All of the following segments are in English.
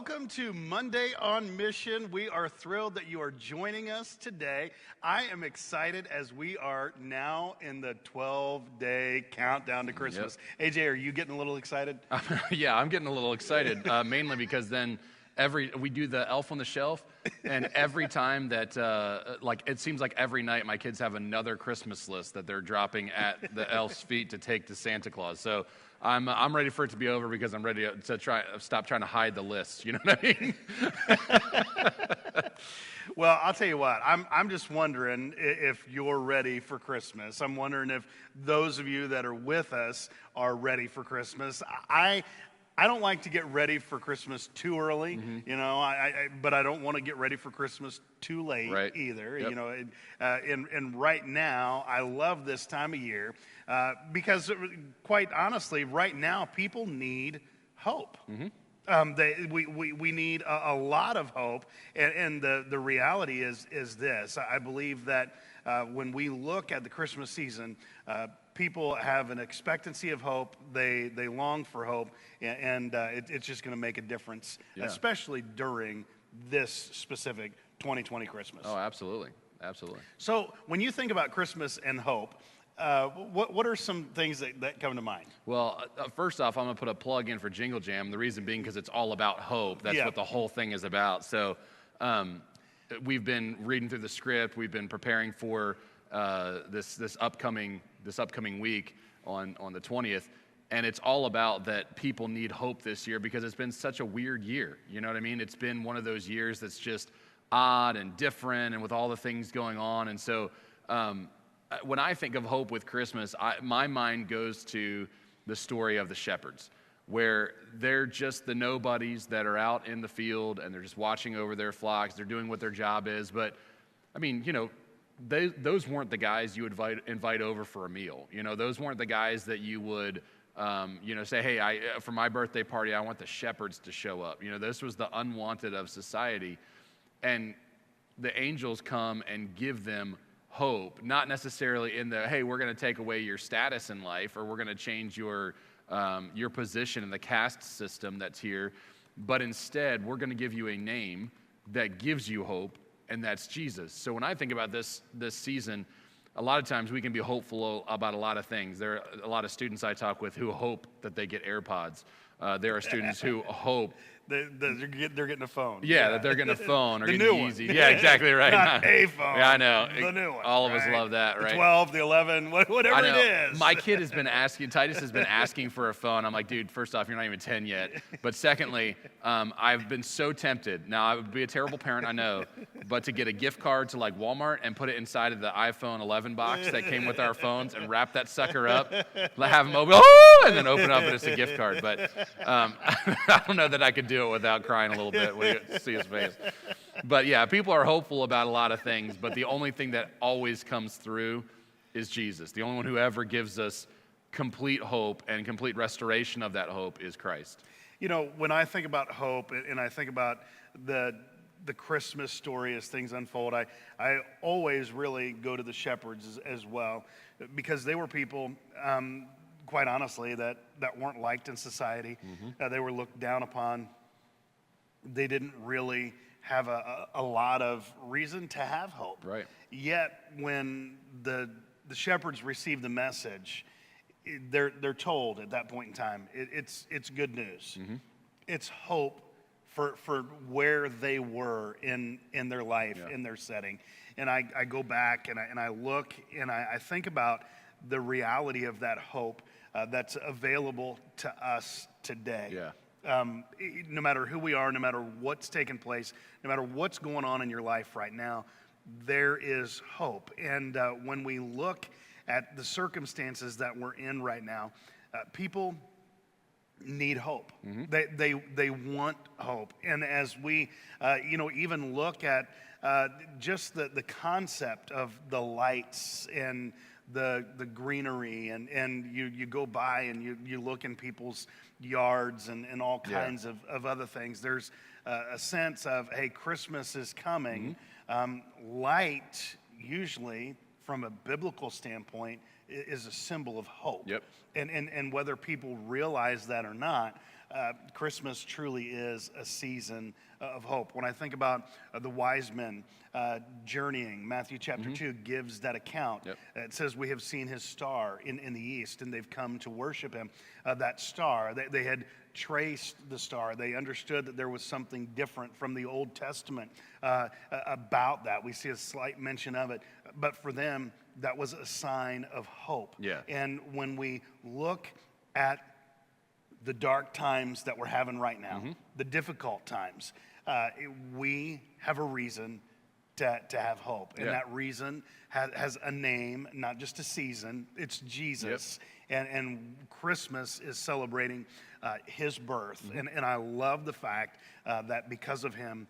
Welcome to Monday on Mission. We are thrilled that you are joining us today. I am excited as we are now in the 12-day countdown to Christmas. Yep. AJ, are you getting a little excited? Yeah, I'm getting a little excited, mainly because then we do the Elf on the Shelf, and every time that, it seems like every night my kids have another Christmas list that they're dropping at the elf's feet to take to Santa Claus. So I'm ready for it to be over because I'm ready to stop trying to hide the list. You know what I mean? Well, I'll tell you what, I'm just wondering if you're ready for Christmas. I'm wondering if those of you that are with us are ready for Christmas. I don't like to get ready for Christmas too early, you know, but I don't want to get ready for Christmas too late either. Yep. You know, and right now, I love this time of year because, quite honestly, right now, people need hope. We need a lot of hope, and the reality is this. I believe that when we look at the Christmas season, people have an expectancy of hope. They long for hope, and it's just going to make a difference, especially during this specific 2020 Christmas. Oh, absolutely. Absolutely. So when you think about Christmas and hope, what are some things that come to mind? Well, first off, I'm going to put a plug in for Jingle Jam. The reason being because it's all about hope. That's what the whole thing is about. So we've been reading through the script. We've been preparing for this upcoming week on the 20th. And it's all about that people need hope this year because it's been such a weird year. You know what I mean? It's been one of those years that's just odd and different and with all the things going on. And so when I think of hope with Christmas, my mind goes to the story of the shepherds, where they're just the nobodies that are out in the field and they're just watching over their flocks. They're doing what their job is. But, I mean, you know, those weren't the guys you would invite over for a meal. You know, those weren't the guys that you would, say, hey, for my birthday party, I want the shepherds to show up. You know, this was the unwanted of society. And the angels come and give them hope, not necessarily in the, hey, we're going to take away your status in life or we're going to change your position in the caste system that's here, but instead we're going to give you a name that gives you hope, and that's Jesus. So when I think about this season, a lot of times we can be hopeful about a lot of things. There are a lot of students I talk with who hope that they get AirPods. There are students who hope they're getting a phone. Yeah, that they're getting a phone or the getting new easy. One. Yeah, exactly right. Not a phone. Yeah, I know. The new one. All of us love that, right? The 12, the 11, whatever it is. My kid has been asking, Titus has been asking for a phone. I'm like, dude, first off, you're not even 10 yet. But secondly, I've been so tempted. Now, I would be a terrible parent, I know, but to get a gift card to like Walmart and put it inside of the iPhone 11 box that came with our phones and wrap that sucker up, have them open, and then open it up and it's a gift card. But I don't know that I could do it without crying a little bit when you see his face. But yeah, people are hopeful about a lot of things, but the only thing that always comes through is Jesus. The only one who ever gives us complete hope and complete restoration of that hope is Christ. You know, when I think about hope and I think about the Christmas story as things unfold, I always really go to the shepherds as well, because they were people, quite honestly, that weren't liked in society. They were looked down upon. They didn't really have a lot of reason to have hope. Right. Yet when the shepherds receive the message, they're told at that point in time, it's good news. It's hope for where they were in their life, in their setting. And I go back and I look and I think about the reality of that hope that's available to us today. Yeah. No matter who we are, no matter what's taking place, no matter what's going on in your life right now, there is hope. And when we look at the circumstances that we're in right now, people need hope. They want hope. And as we, even look at just the concept of the lights and the greenery, and you go by and you look in people's yards and all kinds of other things. There's a sense of, hey, Christmas is coming. Light, usually from a biblical standpoint, is a symbol of hope. Yep. And whether people realize that or not, Christmas truly is a season of hope. When I think about the wise men journeying, Matthew chapter 2 gives that account. Yep. It says, we have seen his star in the east, and they've come to worship him. That star, they had traced the star. They understood that there was something different from the Old Testament about that. We see a slight mention of it, but for them, that was a sign of hope. Yeah. And when we look at the dark times that we're having right now, the difficult times, we have a reason to have hope. And that reason has a name, not just a season. It's Jesus. And Christmas is celebrating his birth. And I love the fact that because of him,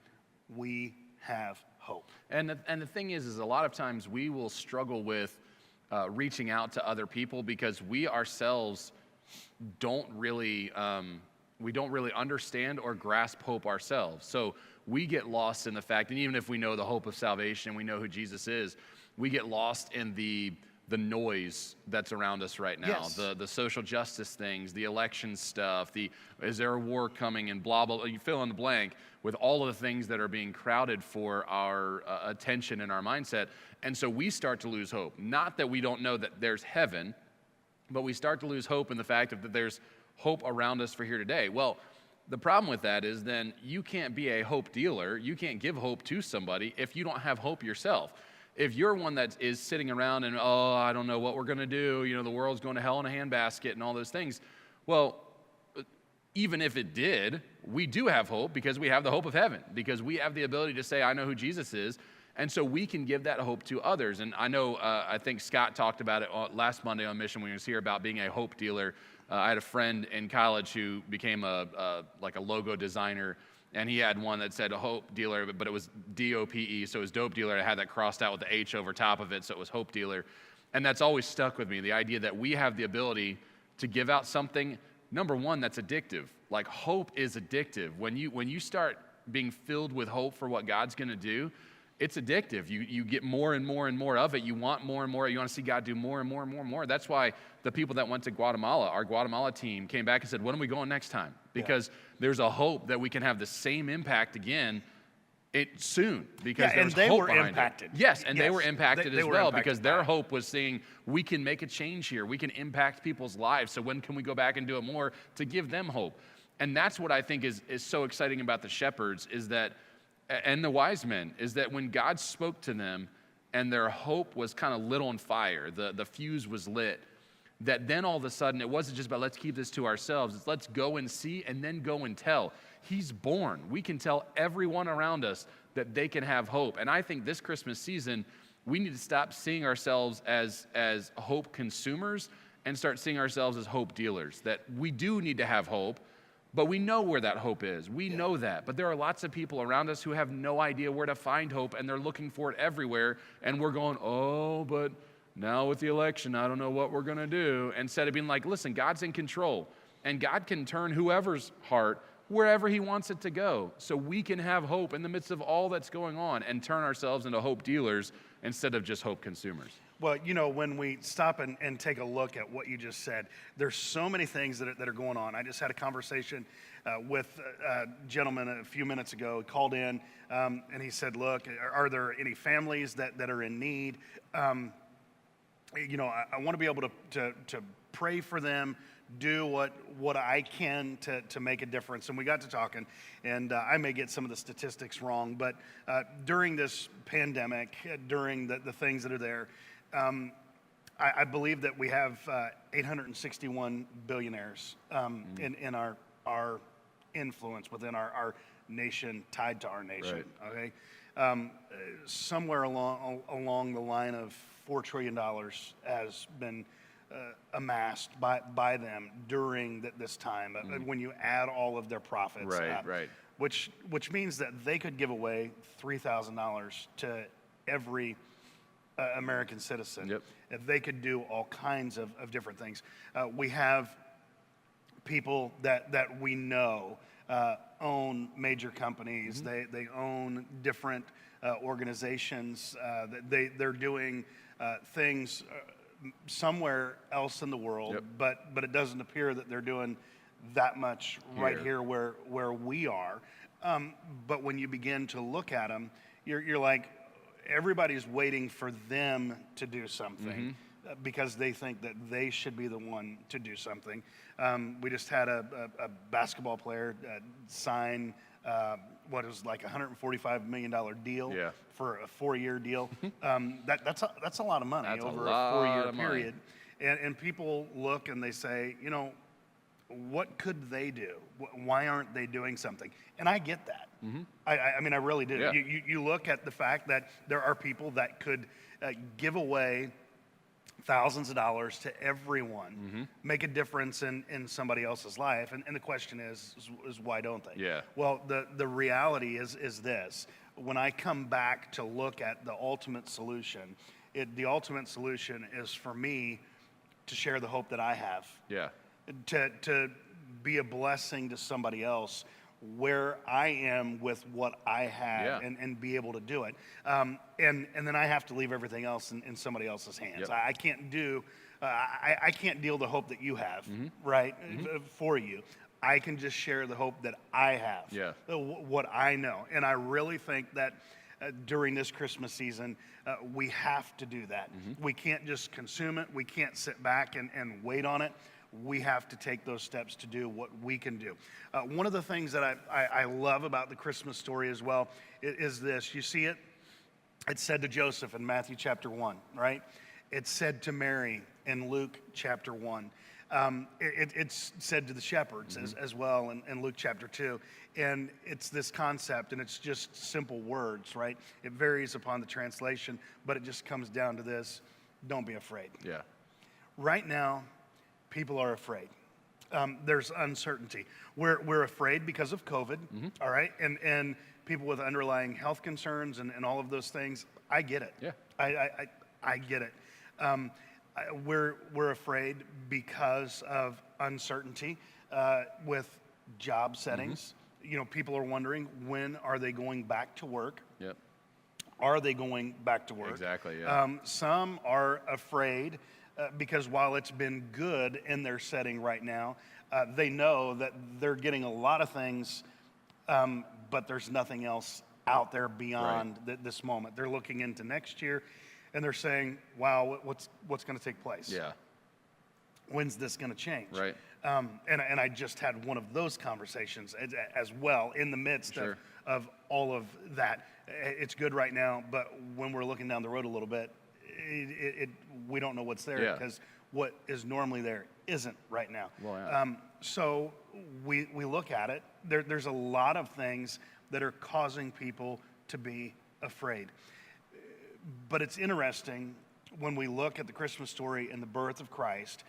we have hope. And the thing is a lot of times we will struggle with reaching out to other people because we ourselves don't really understand or grasp hope ourselves. So we get lost in the fact, and even if we know the hope of salvation, we know who Jesus is, we get lost in the noise that's around us right now. Yes. The social justice things, the election stuff, is there a war coming, and blah, blah, blah, you fill in the blank with all of the things that are being crowded for our attention and our mindset. And so we start to lose hope. Not that we don't know that there's heaven, but we start to lose hope in the fact that there's hope around us for here today. Well, the problem with that is then you can't be a hope dealer. You can't give hope to somebody if you don't have hope yourself. If you're one that is sitting around and, I don't know what we're going to do, the world's going to hell in a handbasket and all those things. Well, even if it did, we do have hope because we have the hope of heaven, because we have the ability to say, I know who Jesus is. And so we can give that hope to others. And I know, I think Scott talked about it last Monday on Mission when he was here about being a hope dealer. I had a friend in college who became a logo designer, and he had one that said a hope dealer, but it was D-O-P-E, so it was dope dealer. It had that crossed out with the H over top of it, so it was hope dealer. And that's always stuck with me, the idea that we have the ability to give out something, number one, that's addictive. Like hope is addictive. When you start being filled with hope for what God's going to do, it's addictive. You get more and more and more of it. You want more and more. You want to see God do more and more and more and more. That's why the people that went to Guatemala, our Guatemala team, came back and said, when are we going next time? Because there's a hope that we can have the same impact again soon. Because and they hope were behind impacted. It. Yes, and they were impacted they as were well impacted because by their it. hope was seeing we can make a change here. We can impact people's lives. So when can we go back and do it more to give them hope? And that's what I think is so exciting about the shepherds is that, and the wise men, is that when God spoke to them and their hope was kind of lit on fire, the fuse was lit, that then all of a sudden it wasn't just about let's keep this to ourselves, it's let's go and see and then go and tell. He's born. We can tell everyone around us that they can have hope. And I think this Christmas season, we need to stop seeing ourselves as hope consumers and start seeing ourselves as hope dealers, that we do need to have hope, but we know where that hope is. We know that. But there are lots of people around us who have no idea where to find hope, and they're looking for it everywhere. And we're going, but now with the election, I don't know what we're going to do. Instead of being like, listen, God's in control. And God can turn whoever's heart wherever he wants it to go. So we can have hope in the midst of all that's going on and turn ourselves into hope dealers instead of just hope consumers. Well, when we stop and take a look at what you just said, there's so many things that are going on. I just had a conversation with a gentleman a few minutes ago. He called in and he said, look, are there any families that are in need? I want to be able to pray for them, do what I can to make a difference. And we got to talking, and I may get some of the statistics wrong, but during this pandemic, during the things that are there, I believe that we have 861 billionaires in our influence within our nation, tied to our nation. Right. Okay, somewhere along the line of $4 trillion has been amassed by them during this time. When you add all of their profits, Right. Which means that they could give away $3,000 to every American citizen. Yep. If they could do all kinds of different things. We have people that we know own major companies. They own different organizations. They're doing things somewhere else in the world, but it doesn't appear that they're doing that much right here where we are. But when you begin to look at them, you're like, everybody's waiting for them to do something because they think that they should be the one to do something. We just had a basketball player sign what was like $145 million deal for a 4-year deal. That's a lot of money over a 4-year period. And people look and they say, you know, what could they do? Why aren't they doing something? And I get that. I mean, I really do. Yeah. You look at the fact that there are people that could give away thousands of dollars to everyone, make a difference in somebody else's life. And the question is why don't they? Yeah. Well, the reality is this. When I come back to look at the ultimate solution, the ultimate solution is for me to share the hope that I have. Yeah. To be a blessing to somebody else where I am with what I have and be able to do it. And then I have to leave everything else in somebody else's hands. I can't do, I can't deal the hope that you have, right, for you. I can just share the hope that I have, what I know. And I really think that during this Christmas season, we have to do that. We can't just consume it. We can't sit back and wait on it. We have to take those steps to do what we can do. One of the things that I love about the Christmas story as well is this. You see it? It's said to Joseph in Matthew chapter 1, right? It's said to Mary in Luke chapter 1. It's said to the shepherds as well in Luke chapter 2. And it's this concept, and it's just simple words, right? It varies upon the translation, but it just comes down to this: don't be afraid. Yeah. Right now, people are afraid. There's uncertainty. We're afraid because of COVID, all right? And people with underlying health concerns and all of those things, I get it. Yeah. I get it. We're afraid because of uncertainty with job settings. You know, people are wondering, when are they going back to work? Yep. Are they going back to work? Exactly, yeah. Some are afraid because while it's been good in their setting right now, they know that they're getting a lot of things, but there's nothing else out there beyond this moment. They're looking into next year, and they're saying, wow, what's going to take place? Yeah. When's this going to change? Right. And I just had one of those conversations as well in the midst of all of that. It's good right now, but when we're looking down the road a little bit, we don't know what's there because what is normally there isn't right now. Well, yeah. So we look at it. There's a lot of things that are causing people to be afraid. But it's interesting when we look at the Christmas story and the birth of Christ.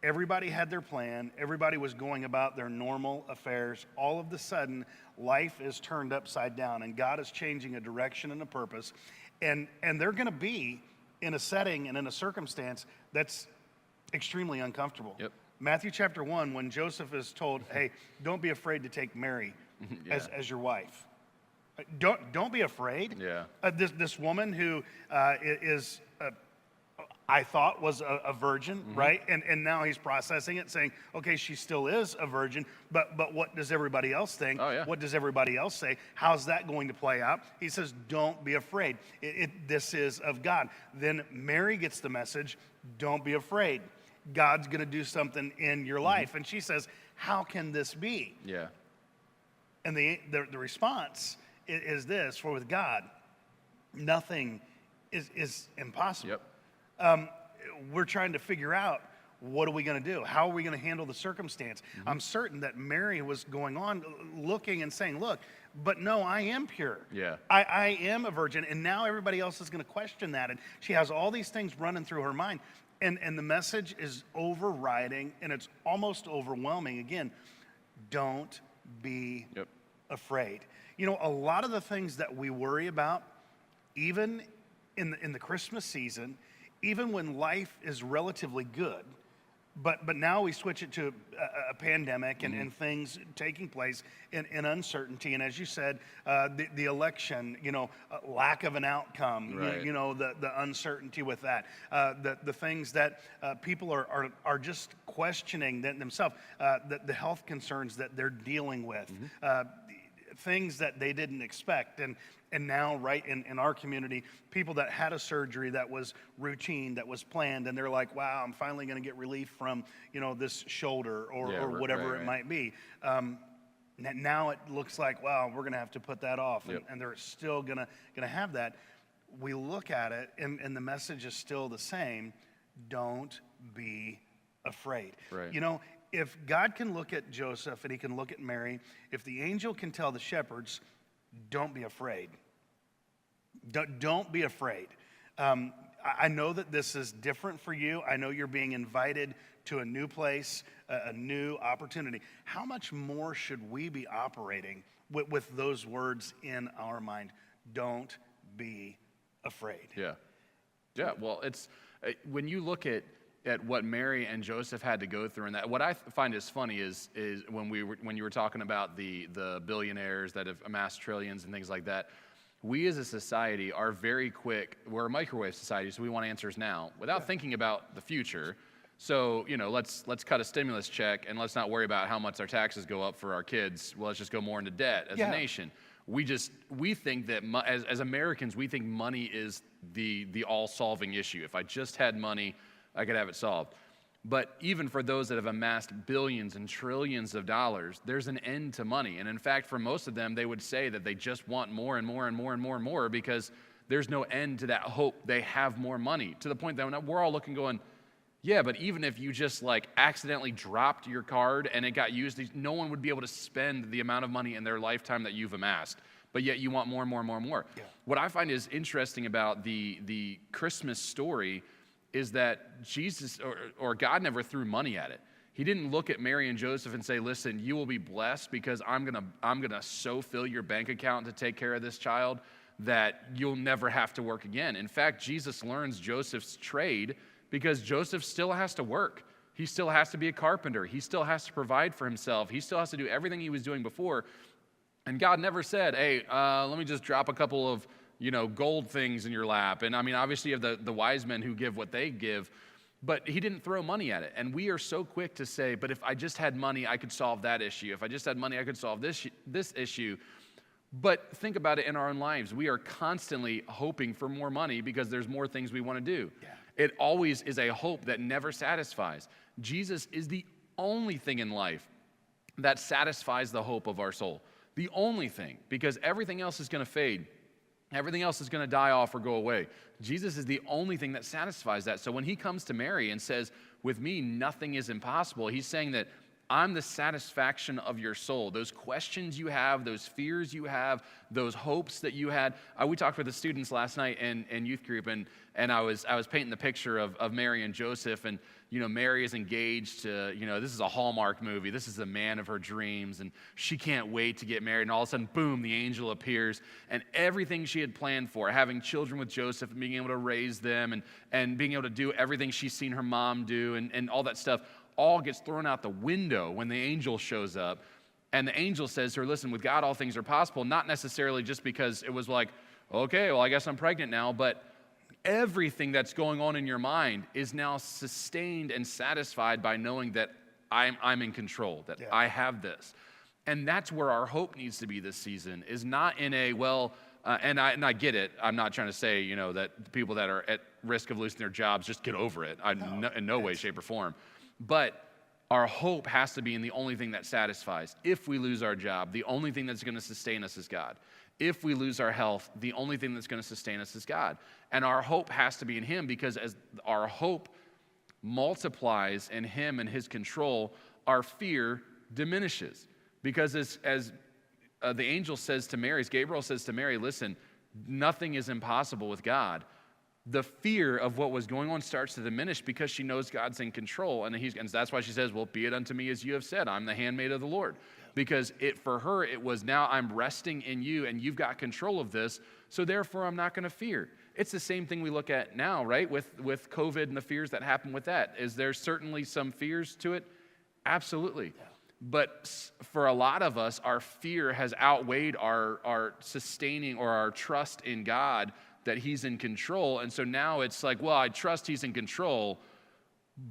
Everybody had their plan. Everybody was going about their normal affairs. All of a sudden, life is turned upside down, and God is changing a direction and a purpose. And they're going to be in a setting and in a circumstance that's extremely uncomfortable. Yep. Matthew chapter 1, when Joseph is told, hey, don't be afraid to take Mary as your wife. Don't be afraid. Yeah. This woman who is I thought was a virgin, right? And now he's processing it, saying, okay, she still is a virgin, but what does everybody else think? Oh, yeah. What does everybody else say? How's that going to play out? He says, don't be afraid. This is of God. Then Mary gets the message, don't be afraid. God's going to do something in your life. And she says, how can this be? Yeah. And the response is this: for with God, nothing is impossible. Yep. We're trying to figure out, what are we going to do? How are we going to handle the circumstance? I'm certain that Mary was going on looking and saying, look, but no, I am pure. Yeah. I am a virgin, and now everybody else is going to question that. And she has all these things running through her mind. And the message is overriding, and it's almost overwhelming. Again, don't be afraid. You know, a lot of the things that we worry about, even in the Christmas season, even when life is relatively good, But now we switch it to a pandemic and things taking place in uncertainty. And as you said, the election, lack of an outcome, Right. the uncertainty with that, the things that people are just questioning themselves, the health concerns that they're dealing with. Things that they didn't expect. And now, right in our community, people that had a surgery that was routine, that was planned, and they're like, wow, I'm finally going to get relief from, this shoulder or whatever it might be. Now it looks like, wow, we're going to have to put that off, and they're still going to have that. We look at it, and the message is still the same. Don't be afraid. Right. If God can look at Joseph and he can look at Mary, if the angel can tell the shepherds, don't be afraid. Don't be afraid. I know that this is different for you. I know you're being invited to a new place, a new opportunity. How much more should we be operating with those words in our mind? Don't be afraid. Yeah. Yeah, well, it's when you look at what Mary and Joseph had to go through, and that what I find is funny is when you were talking about the billionaires that have amassed trillions and things like that. We as a society are very quick. We're a microwave society, so we want answers now without thinking about the future. So let's cut a stimulus check and let's not worry about how much our taxes go up for our kids. Well, let's just go more into debt as a nation. We think that as Americans, we think money is the all-solving issue. If I just had money, I could have it solved. But even for those that have amassed billions and trillions of dollars, there's an end to money. And in fact, for most of them, they would say that they just want more and more and more and more and more because there's no end to that hope. They have more money to the point that we're all looking going, yeah, but even if you just accidentally dropped your card and it got used, no one would be able to spend the amount of money in their lifetime that you've amassed. But yet you want more and more and more and more. Yeah. What I find is interesting about the Christmas story is that Jesus or God never threw money at it. He didn't look at Mary and Joseph and say, listen, you will be blessed because I'm gonna so fill your bank account to take care of this child that you'll never have to work again. In fact, Jesus learns Joseph's trade because Joseph still has to work. He still has to be a carpenter. He still has to provide for himself. He still has to do everything he was doing before. And God never said, hey, let me just drop a couple of gold things in your lap. And I mean, obviously you have the wise men who give what they give, but he didn't throw money at it. And we are so quick to say, but if I just had money, I could solve that issue. If I just had money, I could solve this issue. But think about it in our own lives. We are constantly hoping for more money because there's more things we want to do. Yeah. It always is a hope that never satisfies. Jesus is the only thing in life that satisfies the hope of our soul. The only thing, because everything else is going to fade. Everything else is going to die off or go away. Jesus is the only thing that satisfies that. So when he comes to Mary and says, with me, nothing is impossible, he's saying that I'm the satisfaction of your soul. Those questions you have, those fears you have, those hopes that you had. We talked with the students last night in youth group, and I was painting the picture of Mary and Joseph, and Mary is engaged to, this is a Hallmark movie. This is the man of her dreams, and she can't wait to get married. And all of a sudden, boom, the angel appears, and everything she had planned for, having children with Joseph and being able to raise them and being able to do everything she's seen her mom do and all that stuff, all gets thrown out the window when the angel shows up. And the angel says to her, listen, with God, all things are possible, not necessarily just because it was like, okay, well, I guess I'm pregnant now, but everything that's going on in your mind is now sustained and satisfied by knowing that I'm in control, that I have this. And that's where our hope needs to be this season, is not in a, and I get it. I'm not trying to say, that people that are at risk of losing their jobs, just get over it. In no way, shape, or form. But our hope has to be in the only thing that satisfies. If we lose our job, the only thing that's going to sustain us is God. If we lose our health, the only thing that's going to sustain us is God. And our hope has to be in him, because as our hope multiplies in him and his control, our fear diminishes. Because as the angel says to Mary, as Gabriel says to Mary, listen, nothing is impossible with God. The fear of what was going on starts to diminish because she knows God's in control. And that's why she says, well, be it unto me as you have said. I'm the handmaid of the Lord. because for her, it was now I'm resting in you and you've got control of this, so therefore I'm not going to fear. It's the same thing we look at now, right? With COVID and the fears that happen with that. Is there certainly some fears to it? Absolutely. Yeah. But for a lot of us, our fear has outweighed our sustaining or our trust in God that he's in control. And so now it's like, well, I trust he's in control,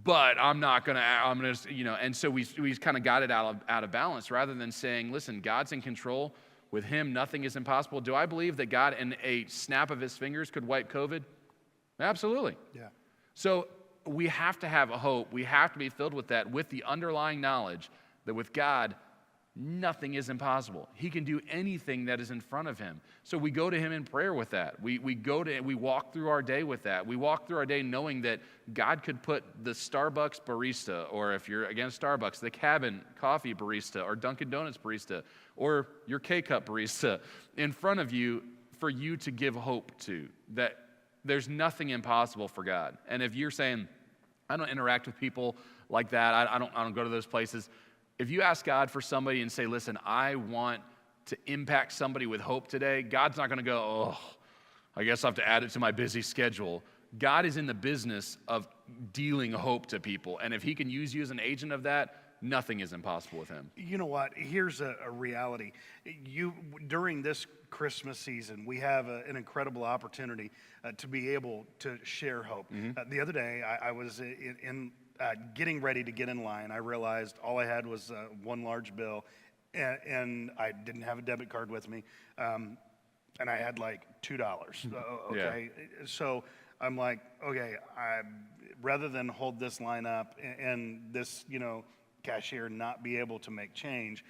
but I'm going to, and so we kind of got it out of balance rather than saying, listen, God's in control. With him, nothing is impossible. Do I believe that God, in a snap of his fingers, could wipe COVID? Absolutely. Yeah. So we have to have a hope. We have to be filled with that, with the underlying knowledge that with God, nothing is impossible. He can do anything that is in front of him. So we go to him in prayer with that. We walk through our day with that. We walk through our day knowing that God could put the Starbucks barista, or if you're against Starbucks, the Cabin Coffee barista, or Dunkin' Donuts barista, or your K-Cup barista in front of you for you to give hope to, that there's nothing impossible for God. And if you're saying, I don't interact with people like that, I don't go to those places, if you ask God for somebody and say, listen, I want to impact somebody with hope today, God's not going to go, oh, I guess I'll have to add it to my busy schedule. God is in the business of dealing hope to people. And if he can use you as an agent of that, nothing is impossible with him. You know what? Here's a reality. During this Christmas season, we have an incredible opportunity to be able to share hope. Mm-hmm. The other day, I was getting ready to get in line. I realized all I had was one large bill, and I didn't have a debit card with me, and I had like $2. Okay, yeah. So I'm like, okay, rather than hold this line up and this, cashier not be able to make change,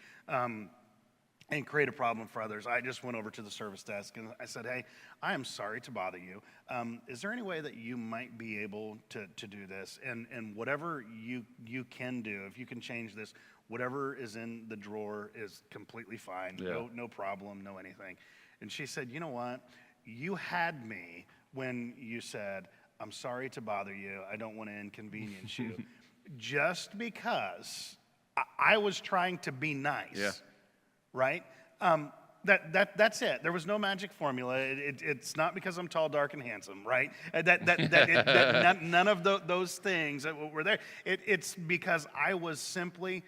and create a problem for others, I just went over to the service desk and I said, hey, I am sorry to bother you. Is there any way that you might be able to do this? And whatever you can do, if you can change this, whatever is in the drawer is completely fine. Yeah. No problem, no anything. And she said, you know what? You had me when you said, I'm sorry to bother you. I don't want to inconvenience you. Just because I was trying to be nice. Yeah. Right? That's it. There was no magic formula. It's not because I'm tall, dark, and handsome, right? None of those things that were there. It's because I was simply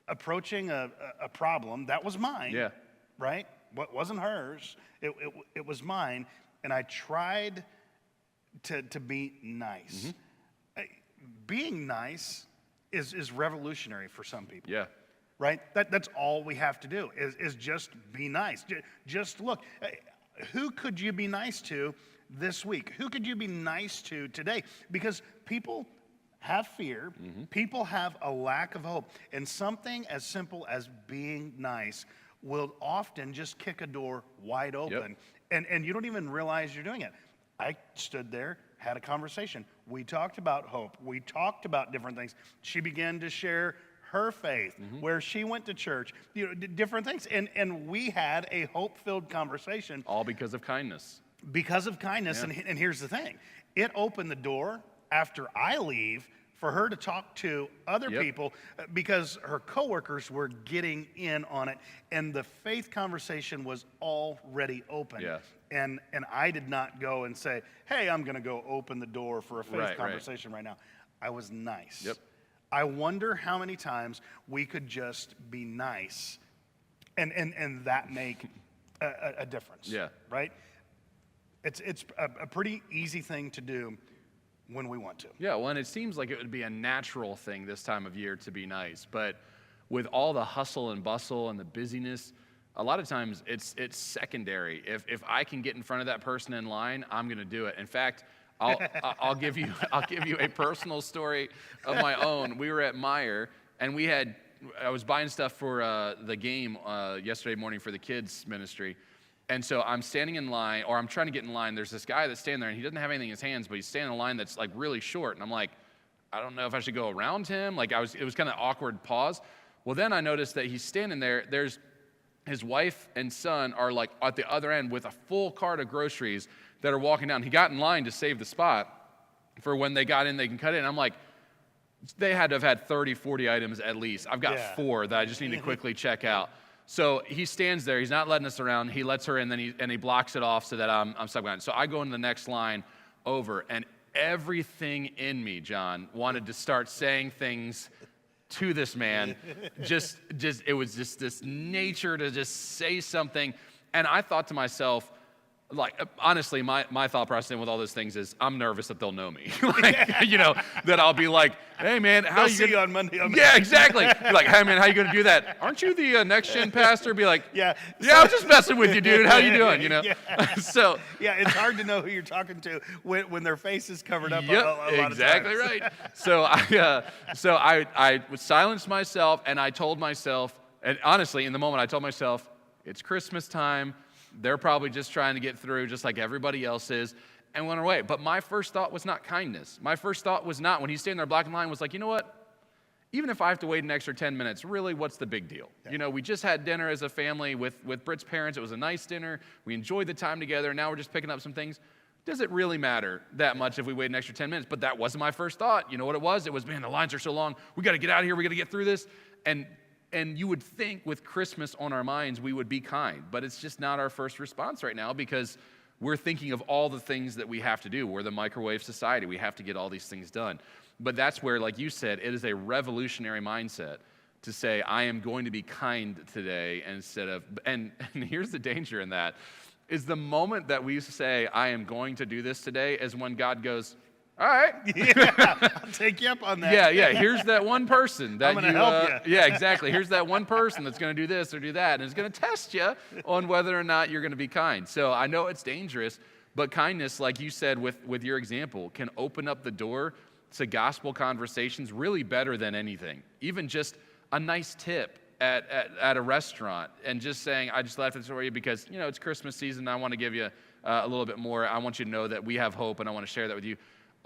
approaching a problem that was mine, yeah. Right? What wasn't hers. It was mine, and I tried to be nice. Mm-hmm. Being nice is revolutionary for some people. Yeah. Right? That's all we have to do is just be nice. Just look. Who could you be nice to this week? Who could you be nice to today? Because people have fear. Mm-hmm. People have a lack of hope. And something as simple as being nice will often just kick a door wide open. Yep. And you don't even realize you're doing it. I stood there, had a conversation. We talked about hope. We talked about different things. She began to share her faith, mm-hmm. where she went to church, different things. And we had a hope-filled conversation. All because of kindness. Because of kindness. Yeah. And here's the thing. It opened the door after I leave for her to talk to other yep. people because her coworkers were getting in on it. And the faith conversation was already open. Yeah. And I did not go and say, hey, I'm going to go open the door for a faith conversation right now. I was nice. Yep. I wonder how many times we could just be nice and that make a difference. Yeah. Right? It's a pretty easy thing to do when we want to. Yeah, well, and it seems like it would be a natural thing this time of year to be nice. But with all the hustle and bustle and the busyness, a lot of times it's secondary. If I can get in front of that person in line, I'm going to do it. In fact, I'll give you a personal story of my own. We were at Meijer, and I was buying stuff for the game yesterday morning for the kids ministry, and so I'm standing in line, or I'm trying to get in line. There's this guy that's standing there, and he doesn't have anything in his hands, but he's standing in a line that's like really short, and I'm like, I don't know if I should go around him. It was kind of awkward pause. Well, then I noticed that he's standing there. There's his wife and son are like at the other end with a full cart of groceries that are walking down. He got in line to save the spot for when they got in, they can cut it. And I'm like, they had to have had 30, 40 items at least. I've got 4 that I just need to quickly check out. So he stands there. He's not letting us around. He lets her in, then he blocks it off so that I'm stuck behind. So I go into the next line over, and everything in me, John, wanted to start saying things to this man. just it was just this nature to just say something. And I thought to myself, like, honestly, my thought process with all those things is I'm nervous that they'll know me. That I'll be like, hey, man, how They'll you see you on Monday. Yeah, exactly. Be like, hey, man, how you going to do that? Aren't you the next gen pastor? Be like, yeah, I was just messing with you, dude. How you doing? So yeah, it's hard to know who you're talking to when their face is covered up. Yep, a lot of exactly times. right. So I silenced myself, and I told myself, and honestly, in the moment, I told myself, it's Christmas time. They're probably just trying to get through just like everybody else is, and went away. But my first thought was not kindness. My first thought was not, when he's standing there blocking the line, was like, you know what? Even if I have to wait an extra 10 minutes, really, what's the big deal? Yeah. We just had dinner as a family with Britt's parents. It was a nice dinner. We enjoyed the time together. Now we're just picking up some things. Does it really matter that much if we wait an extra 10 minutes? But that wasn't my first thought. You know what it was? It was, man, the lines are so long. We got to get out of here. We got to get through this. And you would think with Christmas on our minds, we would be kind. But it's just not our first response right now because we're thinking of all the things that we have to do. We're the microwave society. We have to get all these things done. But that's where, like you said, it is a revolutionary mindset to say, I am going to be kind today instead of, and here's the danger in that, is the moment that we say, I am going to do this today is when God goes, all right. Yeah, I'll take you up on that. Yeah. Here's that one person that I'm going to help you. Yeah, exactly. Here's that one person that's going to do this or do that, and it's going to test you on whether or not you're going to be kind. So I know it's dangerous, but kindness, like you said with your example, can open up the door to gospel conversations really better than anything. Even just a nice tip at a restaurant and just saying, I just left this for you because, it's Christmas season. I want to give you a little bit more. I want you to know that we have hope, and I want to share that with you.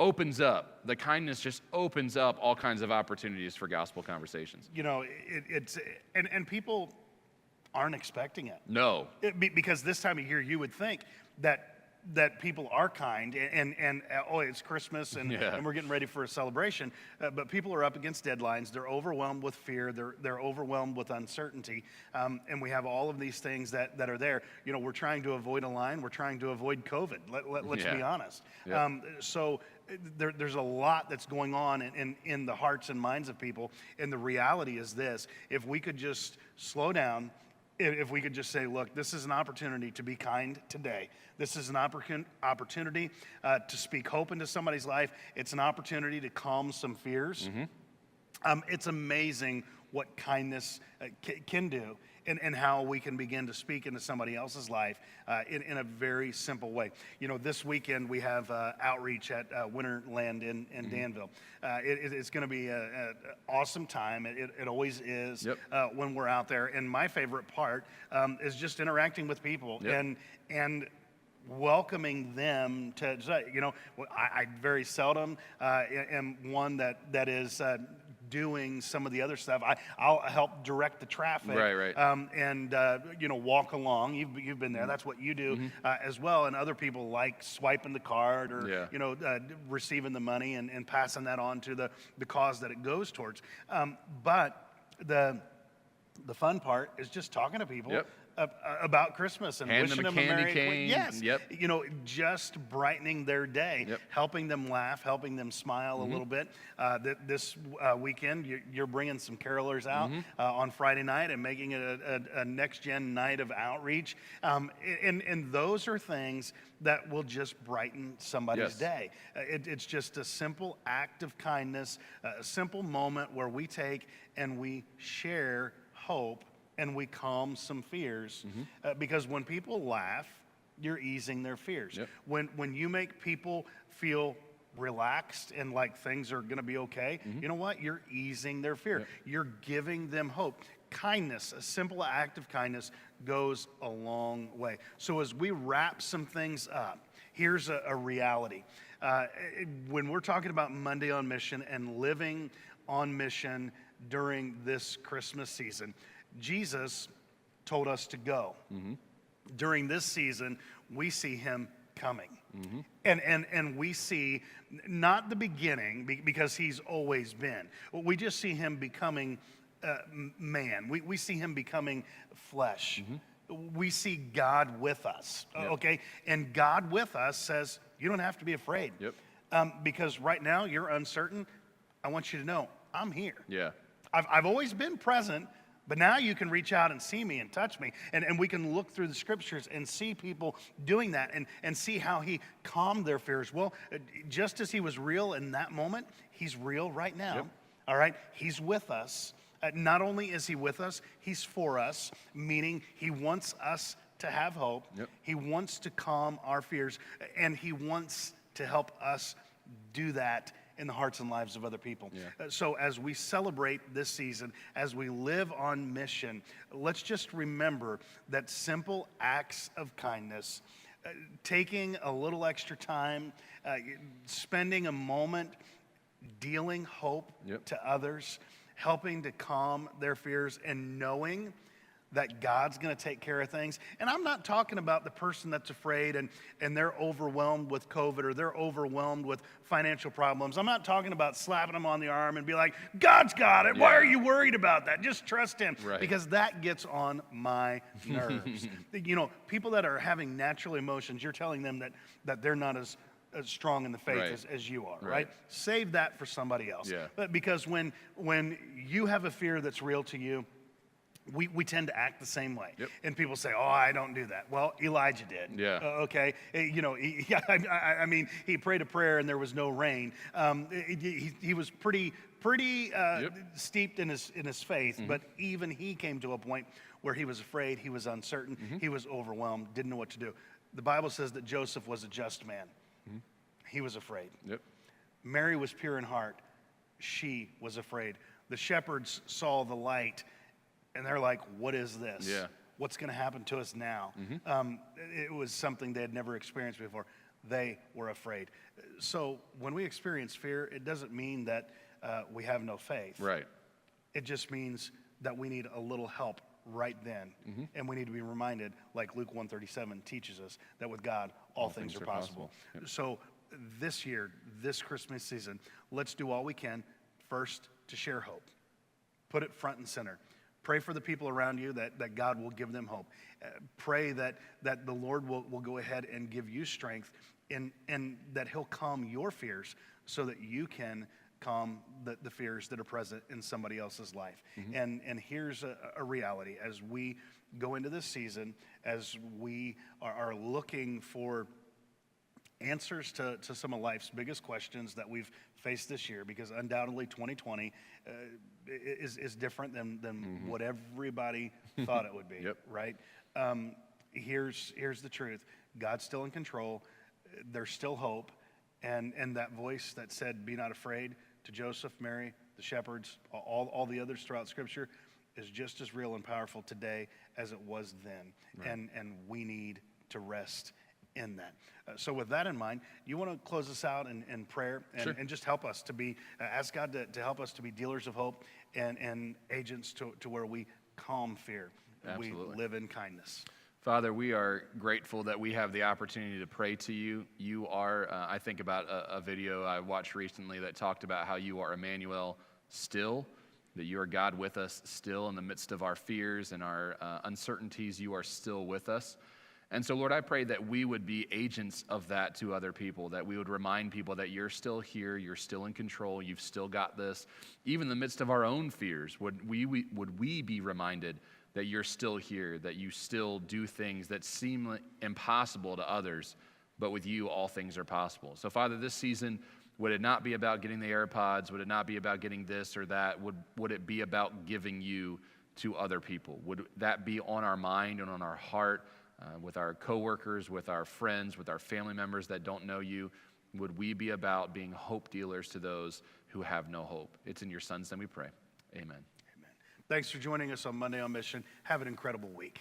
The kindness just opens up all kinds of opportunities for gospel conversations. And people aren't expecting it. No. Because this time of year, you would think that people are kind and it's Christmas and we're getting ready for a celebration, but people are up against deadlines. They're overwhelmed with fear. They're overwhelmed with uncertainty, and we have all of these things that are there. We're trying to avoid a line. We're trying to avoid COVID. Let's be honest. Yep. So there's a lot that's going on in the hearts and minds of people, and the reality is this: if we could just slow down. If we could just say, look, this is an opportunity to be kind today. This is an opportunity to speak hope into somebody's life. It's an opportunity to calm some fears. Mm-hmm. It's amazing what kindness can do and how we can begin to speak into somebody else's life in a very simple way. This weekend we have outreach at Winterland in mm-hmm. Danville. It's going to be an awesome time. It always is. Yep. When we're out there. And my favorite part is just interacting with people. Yep. and welcoming them to, I very seldom am one that is doing some of the other stuff. I'll help direct the traffic, right. And walk along. You've been there. That's what you do, mm-hmm. As well. And other people like swiping the card or receiving the money and passing that on to the cause that it goes towards. But the fun part is just talking to people. Yep. About Christmas and hand wishing them them a candy Merry cane. Yes. Yep. Just brightening their day, yep. helping them laugh, helping them smile mm-hmm. a little bit. This weekend, you're bringing some carolers out mm-hmm. On Friday night and making it a next-gen night of outreach. And those are things that will just brighten somebody's day. It's just a simple act of kindness, a simple moment where we take and we share hope and we calm some fears, mm-hmm. Because when people laugh, you're easing their fears. Yep. When you make people feel relaxed and like things are going to be okay, mm-hmm. you know what? You're easing their fear. Yep. You're giving them hope. Kindness, a simple act of kindness, goes a long way. So as we wrap some things up, here's a reality. When we're talking about Monday on Mission and living on mission during this Christmas season, Jesus told us to go. Mm-hmm. During this season, we see him coming. And we see not the beginning because he's always been. We just see him becoming man. We see him becoming flesh. We see God with us, okay? And God with us says, you don't have to be afraid. Because right now you're uncertain. I want you to know, I'm here. I've always been present, but now you can reach out and see me and touch me. And we can look through the scriptures and see people doing that and see how he calmed their fears. Well, just as he was real in that moment, he's real right now. All right? He's with us. Not only is he with us, he's for us, meaning he wants us to have hope. He wants to calm our fears, and he wants to help us do that in the hearts and lives of other people. So as we celebrate this season, as we live on mission, let's just remember that simple acts of kindness, taking a little extra time, spending a moment dealing hope to others, helping to calm their fears, and knowing that God's going to take care of things. And I'm not talking about the person that's afraid and they're overwhelmed with COVID or they're overwhelmed with financial problems. I'm not talking about slapping them on the arm and be like, God's got it. Why are you worried about that? Just trust him. Because that gets on my nerves. You know, people that are having natural emotions, you're telling them that they're not as strong in the faith as you are, right? Save that for somebody else. But because when you have a fear that's real to you, we tend to act the same way. And people say, oh, I don't do that. Well, Elijah did. Okay. You know, I mean, he prayed a prayer and there was no rain. He was pretty steeped in his faith, but even he came to a point where he was afraid, he was uncertain, he was overwhelmed, didn't know what to do. The Bible says that Joseph was a just man. He was afraid. Mary was pure in heart. She was afraid. The shepherds saw the light and they're like, what is this? What's going to happen to us now? It was something they had never experienced before. They were afraid. So when we experience fear, it doesn't mean that we have no faith. It just means that we need a little help right then. And we need to be reminded, like Luke 1:37 teaches us, that with God, all things are possible. So this year, this Christmas season, let's do all we can first to share hope. Put it front and center. Pray for the people around you that God will give them hope. Pray that the Lord will go ahead and give you strength and that he'll calm your fears so that you can calm the fears that are present in somebody else's life. And here's a reality. As we go into this season, as we are looking for answers to some of life's biggest questions that we've faced this year, because undoubtedly 2020 is different than what everybody thought it would be, right? Here's the truth. God's still in control. There's still hope. And that voice that said, be not afraid, to Joseph, Mary, the shepherds, all the others throughout Scripture, is just as real and powerful today as it was then. And we need to rest in that. So with that in mind, you want to close us out in prayer and just help us to be, ask God to help us to be dealers of hope and agents to where we calm fear. We live in kindness. Father, we are grateful that we have the opportunity to pray to you. You are, I think about a video I watched recently that talked about how you are Emmanuel still, that you are God with us still in the midst of our fears and our uncertainties. You are still with us. And so, Lord, I pray that we would be agents of that to other people, that we would remind people that you're still here, you're still in control, you've still got this. Even in the midst of our own fears, would we be reminded that you're still here, that you still do things that seem impossible to others, but with you, all things are possible. So, Father, this season, would it not be about getting the AirPods? Would it not be about getting this or that? Would it be about giving you to other people? Would that be on our mind and on our heart? With our coworkers, with our friends, with our family members that don't know you, would we be about being hope dealers to those who have no hope? It's in your Son's name we pray. Amen. Amen. Thanks for joining us on Monday on Mission. Have an incredible week.